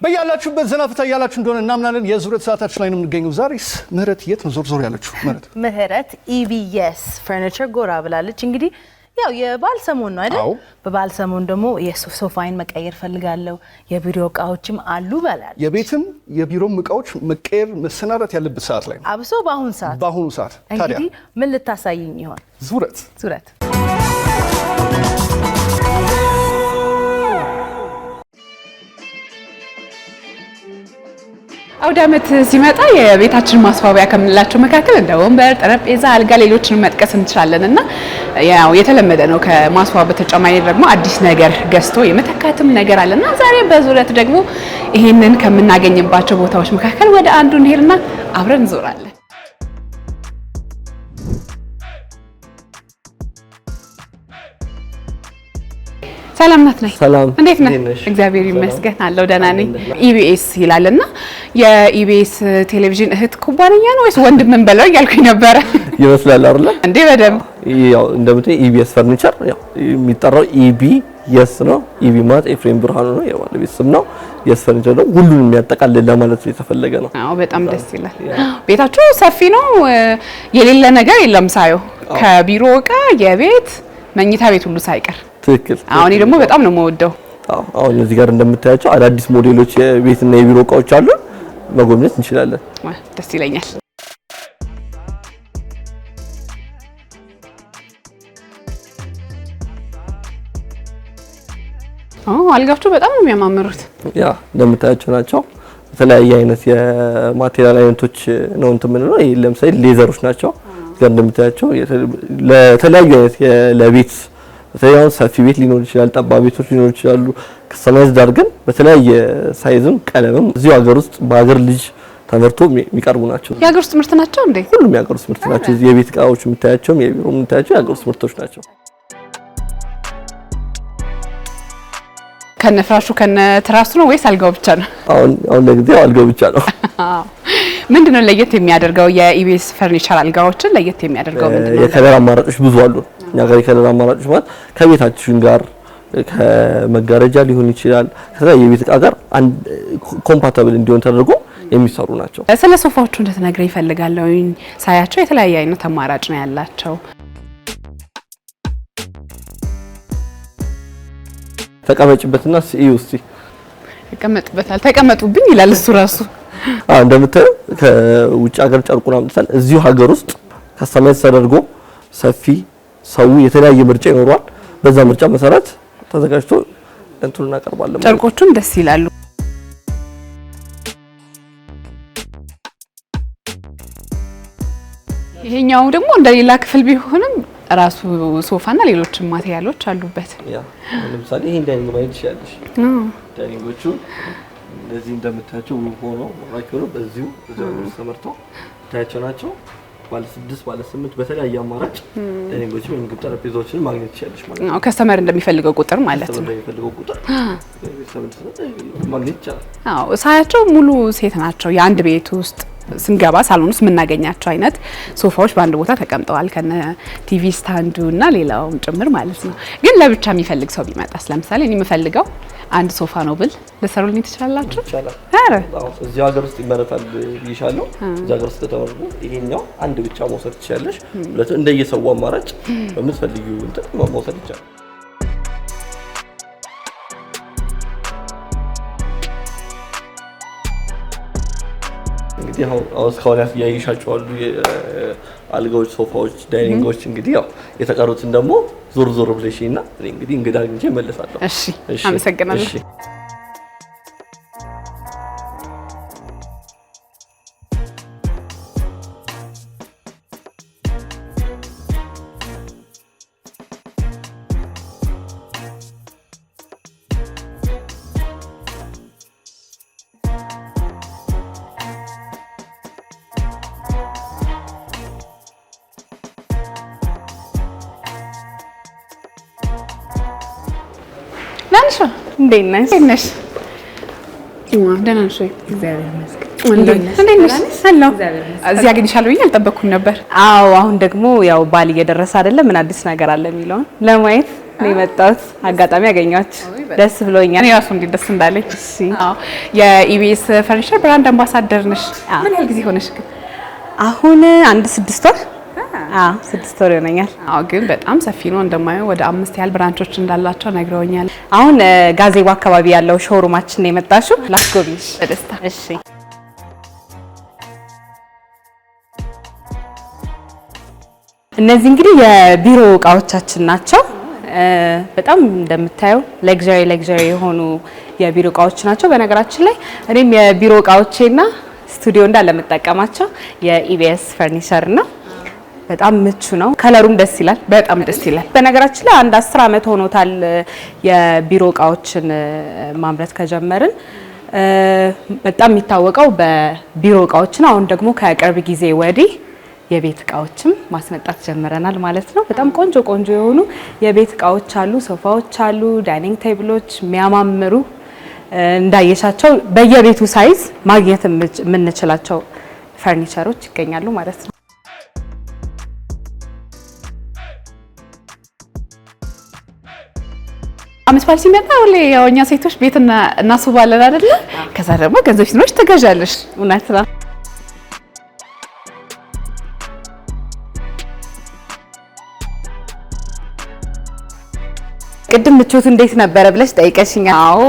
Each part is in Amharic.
በያላችሁበት ዘናፍታ ያላችሁ እንደሆነ እናምናለን። የዙረት ሰዓታችን ላይ ነው የምንገኘው። ዛሬስ ምህረት የት ነው ዞር ያለችው? ምህረት ኢቢኤስ ፈርኒቸር ጎራ ብላለች። እንግዲህ ያው የባል ሰሞን ነው አይደል? በባል ሰሞን ደግሞ የሶፋይን መቀየር ፈልጋለሁ፣ የቢሮ እቃዎችም አሉ በላል። የቤትም የቢሮም እቃዎች መቀየር መሰናዳት ያለበት ሰዓት ላይ ነው። አብሶ በአሁኑ ሰዓት ታዲያ እንግዲህ ምን ልታሳይኝ ይሆን? ዙረት አውደ ዓመት ሲመጣ የቤታችን ማስዋቢያ ከምንላቸው መካከል እንደ ወንበር፣ ጠረጴዛ፣ አልጋ ሌሎችንም መጥቀስ እንችላለንና ያው የተለመደ ነው። ከማስዋብ በተጨማሪ ደግሞ አዲስ ነገር ገዝቶ የመተካትም ነገር አለና ዛሬ በዙረት ደግሞ ይሄንን ከምናገኝባቸው ቦታዎች መካከል ወደ አንዱ እንሄድና አብረን እንዞራለን። ሰላም ናት ነኝ። እንዴት ነህ? እግዚአብሔር ይመስገን አለው ደህና ነኝ። ኢቢኤስ ይላልና የኢቢኤስ ቴሌቪዥን እህት ኩባንያ ነው ወይስ ወንድምን በለው እያልኩኝ ነበረ። ይመስላል አይደል እንዴ? በደምብ ያው እንደምታይ ኢቢኤስ ፈርኒቸር ያው የሚጠራው ኢቢኤስ ነው። ኢቢ ማለት ኤፍሬም ብርሃኑ ነው የባለቤት ስም ነው። የስ ፈርኒቸር ነው ሁሉንም የሚያጠቃልል ለማለት የተፈለገ ነው። አዎ በጣም ደስ ይላል። ቤታችሁ ሰፊ ነው፣ የሌለ ነገር የለም ሳየው። ከቢሮ እቃ የቤት መኝታ ቤት ሁሉ ሳይቀር ትክክል። አሁን ደግሞ በጣም ነው የምወደው። አሁን እዚህ ጋር እንደምታያቸው አዳዲስ ሞዴሎች የቤትና የቢሮ እቃዎች አሉ። መጎብኘት እንችላለን። ደስ ይለኛል። አልጋዎቹ በጣም ነው የሚያማምሩት። ያ እንደምታያቸው ናቸው። የተለያየ አይነት የማቴሪያል አይነቶች ነው እንትምንለው። ይሄ ለምሳሌ ሌዘሮች ናቸው። ጋር እንደምታያቸው ለተለያዩ አይነት ለቤት በተለያዩ ሰፊ ቤት ሊኖር ይችላል፣ ጠባብ ቤቶች ሊኖር ይችላሉ። ከሰማይ ዳር ግን በተለያየ ሳይዝም ቀለምም እዚሁ ሀገር ውስጥ በሀገር ልጅ ተመርቶ የሚቀርቡ ናቸው። የሀገር ውስጥ ምርት ናቸው እንዴ? ሁሉም የሀገር ውስጥ ምርት ናቸው። የቤት እቃዎች የምታያቸው የቢሮ የምታያቸው የሀገር ውስጥ ምርቶች ናቸው። ከነፍራሹ ከነትራሱ ነው ወይስ አልጋው ብቻ ነው? አሁን ለጊዜው አልጋው ብቻ ነው። ምንድነው ለየት የሚያደርገው? የኢቢኤስ ፈርኒቸር አልጋዎችን ለየት የሚያደርገው ምንድነው? የከለር አማራጮች ብዙ አሉ። እኛ ጋር የከለር አማራጮች ማለት ከቤታችን ጋር ከመጋረጃ ሊሆን ይችላል ከተለያየ የቤት እቃ ጋር ኮምፓቲብል እንዲሆን ተደርጎ የሚሰሩ ናቸው። ስለ ሶፋዎቹ እንድትነግረኝ እፈልጋለሁ። ሳያቸው የተለያየ አይነት አማራጭ ነው ያላቸው። ተቀመጭበትና እስቲ ተቀመጥበታል። ተቀመጡብኝ ይላል እሱ ራሱ። እንደምታየው ከውጭ ሀገር ጨርቁን አምጥተን እዚሁ ሀገር ውስጥ ከስተማይዝ ተደርጎ ሰፊ ሰው የተለያየ ምርጫ ይኖራል። በዛ ምርጫ መሰረት ተዘጋጅቶ እንትን እናቀርባለን። ጨርቆቹም ደስ ይላሉ። ይሄኛው ደግሞ እንደሌላ ክፍል ቢሆንም ራሱ ሶፋና ሌሎችም ማቴሪያሎች አሉበት። ያ ለምሳሌ ይሄን ዳይኒንግ ማየት ይችላልሽ። ዳይኒንጎቹ እንደዚህ እንደምታያቸው ሆኖ ማይክሮ በዚሁ ተመርተው ታያቸው ናቸው። ባለ 6 ባለ 8 በተለያየ አማራጭ ዳይኒንጎች ወይም ምግብ ጠረጴዛዎችን ማግኘት ይችላልሽ ማለት ነው። ከስተመር እንደሚፈልገው ቁጥር ማለት ነው። እንደሚፈልገው ቁጥር ማግኘት ይችላል። ሳያቸው ሙሉ ሴት ናቸው። የአንድ ቤት ውስጥ ስንገባ ሳሎን ውስጥ የምናገኛቸው አይነት ሶፋዎች በአንድ ቦታ ተቀምጠዋል ከነ ቲቪ ስታንዱ እና ሌላውም ጭምር ማለት ነው። ግን ለብቻ የሚፈልግ ሰው ቢመጣስ? ለምሳሌ እኔ የምፈልገው አንድ ሶፋ ነው ብል ልሰሩልኝ ትችላላችሁ? ይችላል። እዚህ ሀገር ውስጥ ይመረታል ይሻለው። እዚህ ሀገር ውስጥ ተወርዶ ይሄኛው አንድ ብቻ መውሰድ ትችላለሽ። ሁለቱ እንደየሰው አማራጭ በምትፈልጊው እንትን መውሰድ ይችላል። እንግዲህ አሁን እስካሁን ያያይሻቸው አሉ አልጋዎች፣ ሶፋዎች፣ ዳይኒንጎች። እንግዲህ ያው የተቀሩትን ደግሞ ዞር ብለሽና እንግዲህ እንግዳ አግኝቼ እመለሳለሁ። እሺ አመሰግናለሁ። እሺ ናንሽ እንዴት ነሽ? ደህና ነሽ? እግዚአብሔር ይመስገን። እንዴት ነሽ? ሰላም። እዚህ አግኝሻለሁ ብዬ አልጠበቅኩም ነበር። አዎ አሁን ደግሞ ያው ባል እየደረሰ አይደለም ምን አዲስ ነገር አለ የሚለውን ለማየት ነው የመጣሁት። አጋጣሚ አገኘኋችሁ፣ ደስ ብሎኛል። እኔ ራሱ እንዴት ደስ እንዳለኝ። አዎ የኢቢኤስ ፈርኒቸር ብራንድ አምባሳደር ነሽ። ምን ያህል ጊዜ ሆነሽ ግን? አሁን 6 ወር 6 ወር ይሆነኛል። አዎ ግን በጣም ሰፊ ነው እንደማየው። ወደ 5 ያህል ብራንቾች እንዳላቸው ነግረውኛል። አሁን ጋዜቦ አካባቢ ያለው ሾሩማችን ነው የመጣሽው። ላስጎብኝሽ በደስታ። እሺ። እነዚህ እንግዲህ የቢሮ እቃዎቻችን ናቸው። በጣም እንደምታየው ሌግዠሪ የሆኑ የቢሮ እቃዎች ናቸው። በነገራችን ላይ እኔም የቢሮ እቃዎቼና ስቱዲዮ እንዳለ የምጠቀማቸው የኢቢኤስ ፈርኒቸር ነው። በጣም ምቹ ነው። ከለሩም ደስ ይላል። በጣም ደስ ይላል። በነገራችን ላይ አንድ 10 ዓመት ሆኖታል የቢሮ እቃዎችን ማምረት ከጀመርን። በጣም የሚታወቀው በቢሮ እቃዎች ነው። አሁን ደግሞ ከቅርብ ጊዜ ወዲህ የቤት እቃዎችም ማስመጣት ጀምረናል ማለት ነው። በጣም ቆንጆ የሆኑ የቤት እቃዎች አሉ። ሶፋዎች አሉ፣ ዳይኒንግ ቴብሎች የሚያማምሩ እንዳየሻቸው በየቤቱ ሳይዝ ማግኘት የምንችላቸው ፈርኒቸሮች ይገኛሉ ማለት ነው። አመት በዓል ሲመጣ ሁሌ ያው እኛ ሴቶች ቤት እናስውባለን አይደለ? ከዛ ደግሞ ገንዘብ ሲኖርሽ ትገዣለሽ። እውነት ነው። ቅድም ምቾቱ እንዴት ነበረ ብለሽ ጠይቀሽኛል። አዎ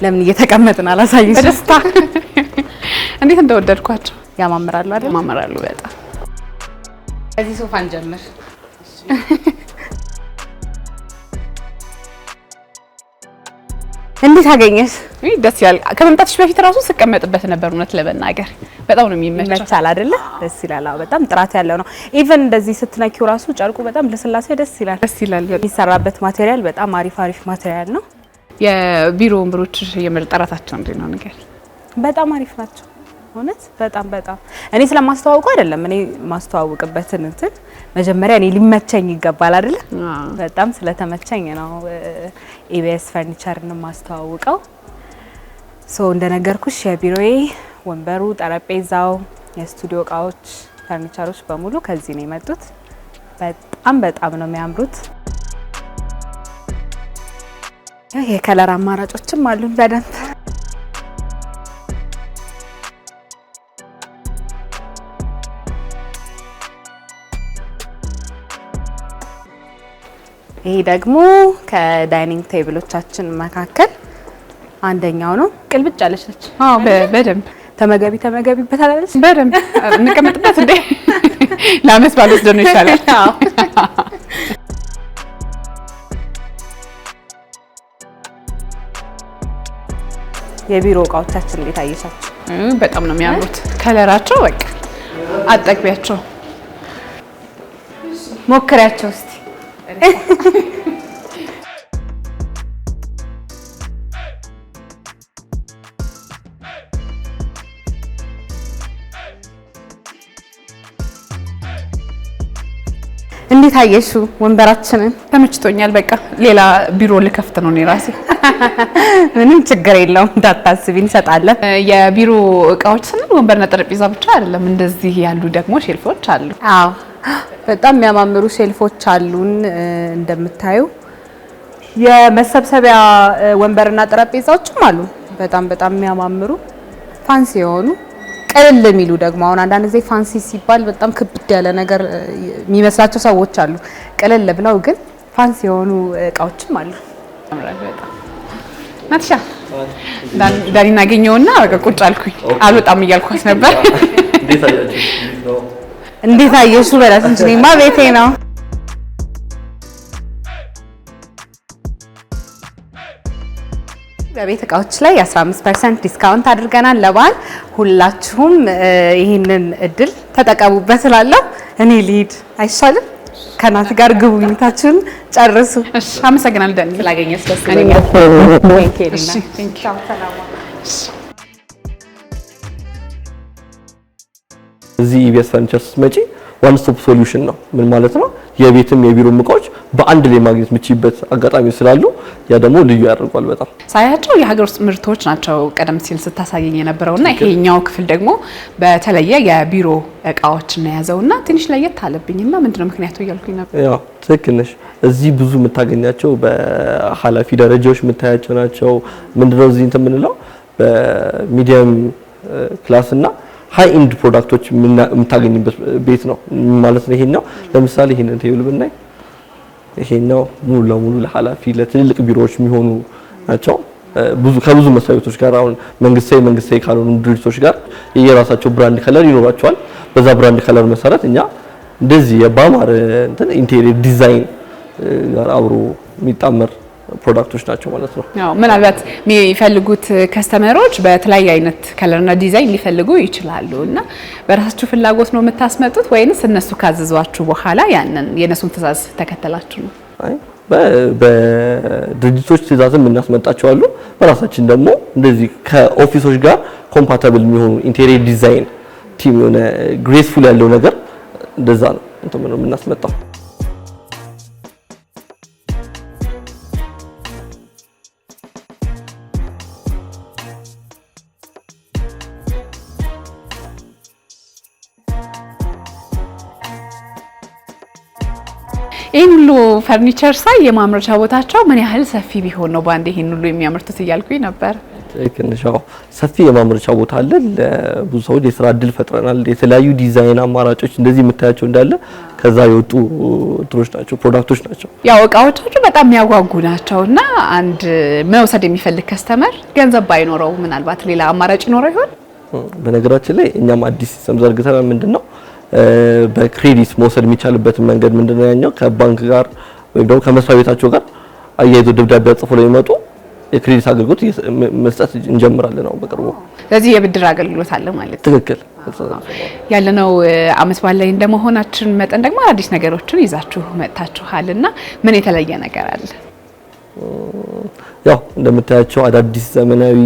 ለምን እየተቀመጥን አላሳይሽ? በደስታ እንዴት እንደወደድኳቸው። ያማምራሉ አይደል? ያማምራሉ በጣም። ከዚህ ሶፋ እንጀምር። እንዴት አገኘሽ? ደስ ይላል። ከመምጣትሽ በፊት ራሱ ስቀመጥበት ነበር። እውነት ለመናገር በጣም ነው የሚመቸው። ይመቻል አይደለ? ደስ ይላል። አዎ በጣም ጥራት ያለው ነው። ኢቭን እንደዚህ ስትነኪው ራሱ ጨርቁ በጣም ለስላሴ ደስ ይላል። ደስ ይላል። የሚሰራበት ማቴሪያል በጣም አሪፍ ማቴሪያል ነው። የቢሮ ወንበሮች የምር ጥራታቸው እንዴት ነው ነገር? በጣም አሪፍ ናቸው። እውነት በጣም እኔ ስለማስተዋውቁ አይደለም። እኔ ማስተዋውቅበትን እንትን መጀመሪያ እኔ ሊመቸኝ ይገባል አይደለ? በጣም ስለተመቸኝ ነው ኢቢኤስ ፈርኒቸርን ማስተዋውቀው። እንደነገርኩሽ የቢሮዬ ወንበሩ፣ ጠረጴዛው፣ የስቱዲዮ እቃዎች፣ ፈርኒቸሮች በሙሉ ከዚህ ነው የመጡት። በጣም ነው የሚያምሩት። የከለር አማራጮችም አሉን በደንብ። ይሄ ደግሞ ከዳይኒንግ ቴብሎቻችን መካከል አንደኛው ነው። ቅልብጭ ያለች ነች። አዎ በደንብ ተመገቢበት አላለች? በደንብ እንቀመጥበት እንዴ? ለአመት በዓል ወስደን ነው ይሻላል። አዎ የቢሮ እቃዎቻችን እንዴት አየሻቸው? በጣም ነው የሚያምሩት። ከለራቸው በቃ አጠግቢያቸው። ሞክሪያቸው እስቲ። እንዴት አየሽው ወንበራችንን? ተመችቶኛል። በቃ ሌላ ቢሮ ልከፍት ነው እኔ ራሴ። ምንም ችግር የለውም እንዳታስቢ፣ እንሰጣለን። የቢሮ እቃዎች ስንል ወንበርና ጠረጴዛ ብቻ አይደለም፣ እንደዚህ ያሉ ደግሞ ሼልፎች አሉ። አዎ በጣም የሚያማምሩ ሼልፎች አሉን። እንደምታዩ የመሰብሰቢያ ወንበርና ጠረጴዛዎችም አሉ። በጣም የሚያማምሩ ፋንሲ የሆኑ ቀለል የሚሉ ደግሞ አሁን አንዳንድ ጊዜ ፋንሲ ሲባል በጣም ክብድ ያለ ነገር የሚመስላቸው ሰዎች አሉ። ቀለል ብለው ግን ፋንሲ የሆኑ እቃዎችም አሉ። ናትሻ ዳኒን አገኘውና በቃ ቁጭ አልኩኝ። አልወጣም እያልኳት ነበር። እንዴት አየሽው በላት እንጂ እኔማ ቤቴ ነው። በቤት እቃዎች ላይ 15% ዲስካውንት አድርገናል ለበዓል። ሁላችሁም ይህንን እድል ተጠቀሙበት እላለሁ። እኔ ልሂድ አይሻልም? ከናት ጋር ግብይታችሁን ጨርሱ። እሺ፣ አመሰግናለሁ ዳኒ ስላገኘሽ ደስ እዚህ ኢቢኤስ ፈርኒቸር ስትመጪ ዋን ስቶፕ ሶሉሽን ነው። ምን ማለት ነው? የቤትም የቢሮም እቃዎች በአንድ ላይ ማግኘት የምችይበት አጋጣሚ ስላሉ ያ ደግሞ ልዩ ያደርጓል። በጣም ሳያቸው የሀገር ውስጥ ምርቶች ናቸው ቀደም ሲል ስታሳየኝ የነበረውና ይሄኛው ክፍል ደግሞ በተለየ የቢሮ እቃዎችን ነው ያዘውና ትንሽ ለየት አለብኝና ምንድነው ምክንያቱ እያልኩኝ ነበር። ያው ትክክል ነሽ። እዚህ ብዙ የምታገኛቸው በኃላፊ ደረጃዎች የምታያቸው ናቸው። ምንድነው እዚህ እንትን የምንለው በሚዲየም ክላስ እና ሃይ ኢንድ ፕሮዳክቶች የምታገኝበት ቤት ነው ማለት ነው። ይሄኛው ለምሳሌ ይሄንን ቴብል ብናይ ይሄኛው ሙሉ ለሙሉ ለኃላፊ ለትልልቅ ቢሮዎች የሚሆኑ ናቸው። ከብዙ መስሪያ ቤቶች ጋር አሁን መንግስታዊ ካልሆኑ ድርጅቶች ጋር የራሳቸው ብራንድ ከለር ይኖራቸዋል። በዛ ብራንድ ከለር መሰረት እኛ እንደዚህ የባማር እንትን ኢንቴሪየር ዲዛይን ጋር አብሮ የሚጣመር ፕሮዳክቶች ናቸው ማለት ነው። አዎ ምናልባት የሚፈልጉት ከስተመሮች በተለያየ አይነት ከለርና ዲዛይን ሊፈልጉ ይችላሉ እና በራሳችሁ ፍላጎት ነው የምታስመጡት ወይንስ እነሱ ካዘዟችሁ በኋላ ያንን የነሱን ትዕዛዝ ተከተላችሁ ነው? አይ በድርጅቶች ትዕዛዝም እናስመጣቸዋለሁ። በራሳችን ደግሞ እንደዚህ ከኦፊሶች ጋር ኮምፓታብል የሚሆኑ ኢንቴሪየር ዲዛይን ቲም የሆነ ግሬስፉል ያለው ነገር እንደዛ ነው እንትን ነው የምናስመጣው። ይሄን ሁሉ ፈርኒቸር ሳይ የማምረቻ ቦታቸው ምን ያህል ሰፊ ቢሆን ነው ባንዴ ይሄን ሁሉ የሚያመርቱት እያልኩኝ ነበር። ትክክልሻው ሰፊ የማምረቻ ቦታ አለ። ለብዙ ሰዎች የስራ እድል ፈጥረናል። የተለያዩ ዲዛይን አማራጮች እንደዚህ የምታያቸው እንዳለ ከዛ የወጡ እንትኖች ናቸው፣ ፕሮዳክቶች ናቸው። ያው እቃዎቻቸው በጣም የሚያጓጉ ናቸውና አንድ መውሰድ የሚፈልግ ከስተመር ገንዘብ ባይኖረው ምናልባት ሌላ አማራጭ ይኖረው ይሆን? በነገራችን ላይ እኛም አዲስ ሲስተም ዘርግተናል። ምንድነው በክሬዲት መውሰድ የሚቻልበትን መንገድ ምንድነው ያኛው ከባንክ ጋር ወይም ደግሞ ከመስሪያ ቤታቸው ጋር አያይዞ ደብዳቤ አጽፎ ላይ ይመጡ የክሬዲት አገልግሎት መስጠት እንጀምራለን ነው በቅርቡ። ስለዚህ የብድር አገልግሎት አለ ማለት ነው። ትክክል ያለነው አመት በዓል ላይ እንደመሆናችን መጠን ደግሞ አዲስ ነገሮችን ይዛችሁ መጥታችኋልና ምን የተለየ ነገር አለ? ያው እንደምታያቸው አዳዲስ ዘመናዊ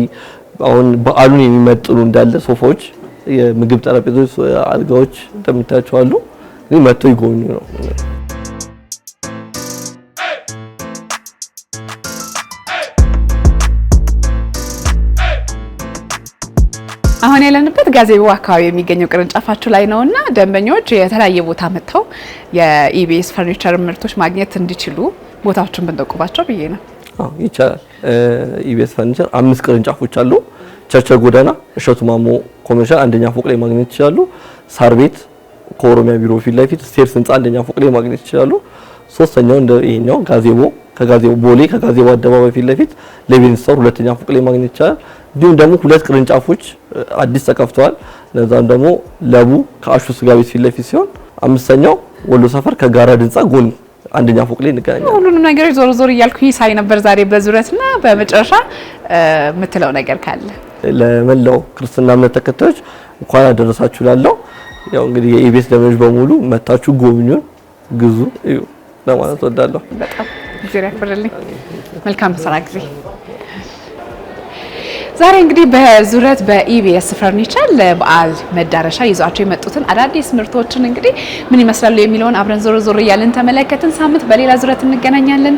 አሁን በዓሉን የሚመጥኑ እንዳለ ሶፋዎች፣ የምግብ ጠረጴዛዎች፣ አልጋዎች እንደምታያቸው አሉ። ግን መጥተው ይጎብኙ ነው። አሁን ያለንበት ጋዜቦ አካባቢ የሚገኘው ቅርንጫፋችሁ ላይ ነውና ደንበኞች የተለያየ ቦታ መጥተው የኢቢኤስ ፈርኒቸር ምርቶች ማግኘት እንዲችሉ ቦታዎችን ብንጠቁባቸው ብዬ ነው። አዎ ይቻላል። ኢቢኤስ ፈርኒቸር 5 ቅርንጫፎች አሉ። ቸርቸር ጎዳና እሸቱ ማሞ ኮሜርሻል አንደኛ ፎቅ ላይ ማግኘት ይችላሉ። ሳር ቤት ከኦሮሚያ ቢሮ ፊት ለፊት ስቴርስ ህንጻ አንደኛ ፎቅ ላይ ማግኘት ይችላሉ። ሶስተኛው እንደ ይሄኛው ጋዜቦ ከጋዜቦ ቦሌ ከጋዜቦ አደባባይ ፊት ለፊት ሌቪን ስቶር ሁለተኛ ፎቅ ላይ ማግኘት ይችላል። እንዲሁም ደግሞ 2 ቅርንጫፎች አዲስ ተከፍተዋል። እነዛም ደግሞ ለቡ ከአሹ ስጋ ቤት ፊት ለፊት ሲሆን አምስተኛው ወሎ ሰፈር ከጋራድ ህንጻ ጎን አንደኛ ፎቅ ላይ እንገናኛለን። ሁሉንም ነገሮች ዞር እያልኩኝ ሳይ ነበር ዛሬ በዙረትና በመጨረሻ የምትለው ነገር ካለ? ለመላው ክርስትና እምነት ተከታዮች እንኳን አደረሳችሁ ላለው ያው እንግዲህ የኢቢኤስ ደንበኞች በሙሉ መታችሁ ጎብኙን፣ ግዙ፣ እዩ ለማለት ወዳለሁ። በጣም እግዚአብሔር ያክብርልኝ። መልካም ስራ ጊዜ። ዛሬ እንግዲህ በዙረት በኢቢኤስ ፈርኒቸር ለበዓል መዳረሻ ይዟቸው የመጡትን አዳዲስ ምርቶችን እንግዲህ ምን ይመስላሉ የሚለውን አብረን ዞር እያልን ተመለከትን። ሳምንት በሌላ ዙረት እንገናኛለን።